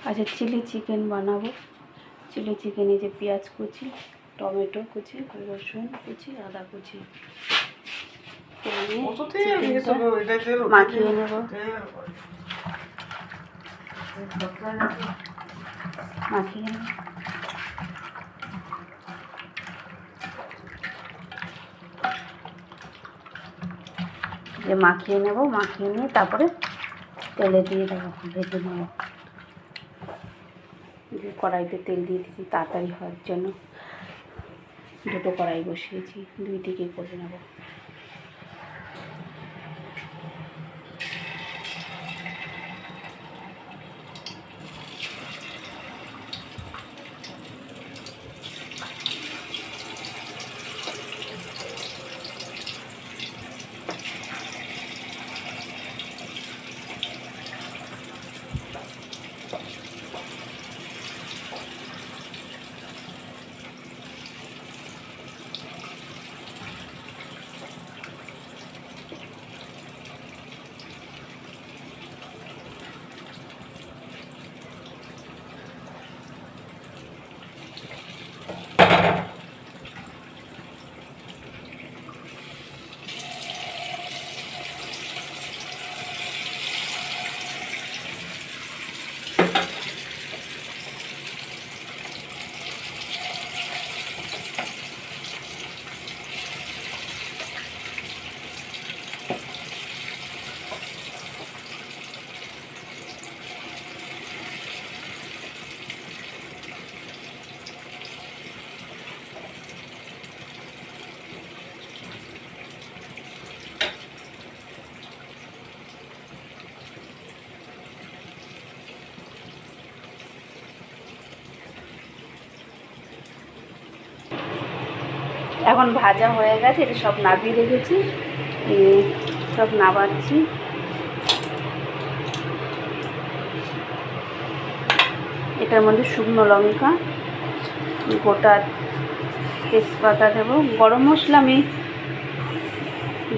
আচ্ছা, chilli chicken বানাবো। Chilli চিকেনে যে পেঁয়াজ কুচি, টমেটো কুচি, রসুন কুচি, আদা কুচি মাখিয়ে নেব। মাখিয়ে নেব। মাখিয়ে নেব, মাখিয়ে নিয়ে তারপরে তেলে দিয়ে দেবো, ভেজে নেব। কড়াইতে তেল দিয়ে দিয়েছি তাড়াতাড়ি হওয়ার জন্য। দুটো কড়াই বসিয়েছি, দুই দিকে করে নেব। এখন ভাজা হয়ে গেছে, এটা সব নাবিয়ে রেখেছি, সব নাবাচ্ছি। এটার মধ্যে শুকনো লঙ্কা, গোটা তেজপাতা দেব। গরম মশলা আমি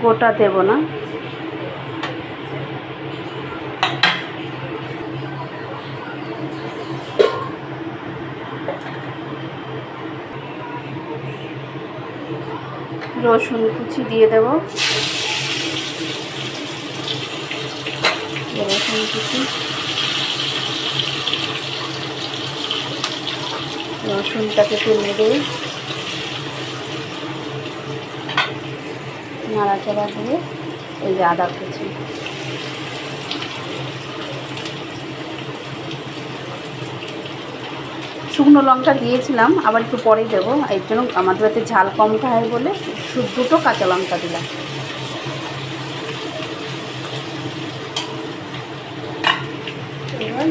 গোটা দেব না। রসুন কুচি দিয়ে দেব, রসুন কুচি, রসুনটাকে একটু নেড়ে নাড়াচাড়া দিয়ে এই যে আদা কুচি, শুকনো লঙ্কা দিয়েছিলাম, আবার একটু পরেই দেবো। এর জন্য আমাদের হাতে ঝাল কম খায় বলে দুটো কাঁচা লঙ্কা দিলাম। এবার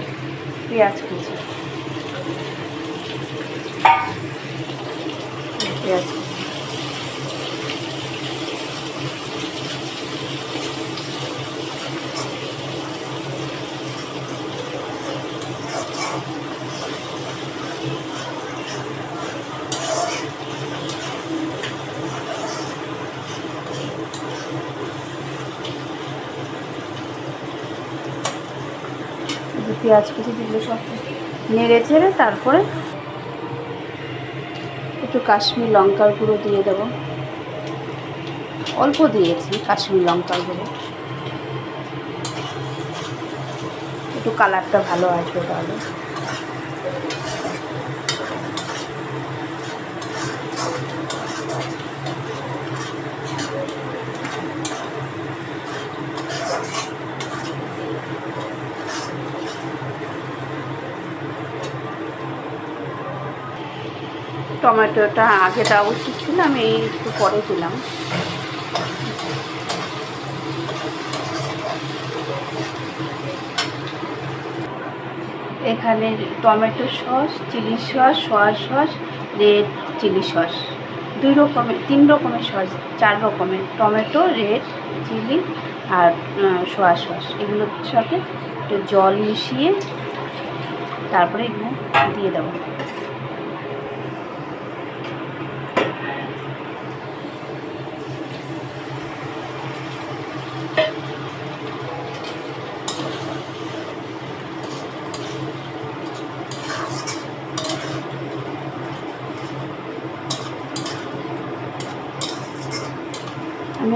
পেঁয়াজ কুচি, পেঁয়াজ পেঁয়াজ কুচি দিলে সব নেড়ে ছেড়ে তারপরে একটু কাশ্মীর লঙ্কার গুঁড়ো দিয়ে দেবো। অল্প দিয়েছি কাশ্মীর লঙ্কার গুঁড়ো, একটু কালারটা ভালো আসবে তাহলে। টমেটোটা আগে দেওয়া উচিত ছিল, আমি একটু পরে দিলাম। এখানে tomato sauce, chilli sauce, soya sauce, red chilli sauce, 3 রকমের সস, 4 রকমের, টমেটো, রেড চিলি আর সয়া সস, এগুলোর সাথে একটু জল মিশিয়ে তারপরে এগুলো দিয়ে দেবো।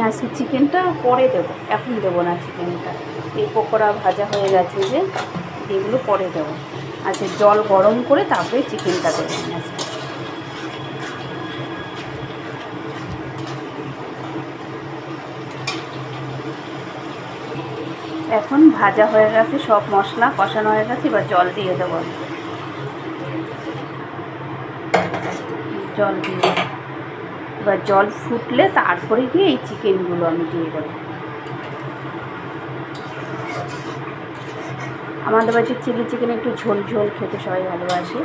আজকে চিকেনটা পরে দেবো, এখন দেবো না চিকেনটা। এই পকোড়া ভাজা হয়ে গেছে যে, এগুলো পরে দেবো। আচ্ছা, জল গরম করে তারপরে চিকেনটা দেবো আজকে। এখন ভাজা হয়ে গেছে, সব মশলা কষানো হয়ে গেছে, এবার জল দিয়ে দেবো। জল দিয়ে এবার জল ফুটলে তারপরে গিয়ে এই চিকেনগুলো আমি দিয়ে দেবো। আমাদের বাড়িতে চিলি চিকেন একটু ঝোল ঝোল খেতে সবাই ভালোবাসে।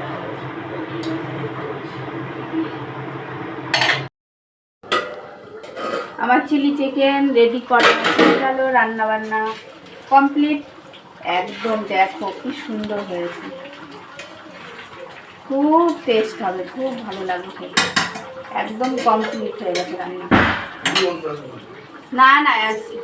আমার চিলি চিকেন রেডি করা হয়ে গেল, রান্নাবান্না কমপ্লিট। একদম দেখো কি সুন্দর হয়েছে, খুব টেস্ট হবে, খুব ভালো লাগবে খেতে। একদম কমপ্লিট হয়ে গেছে রান্না। না না আসি।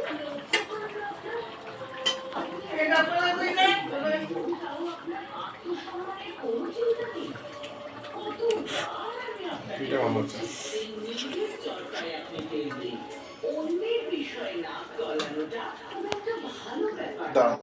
দাঁড়াও।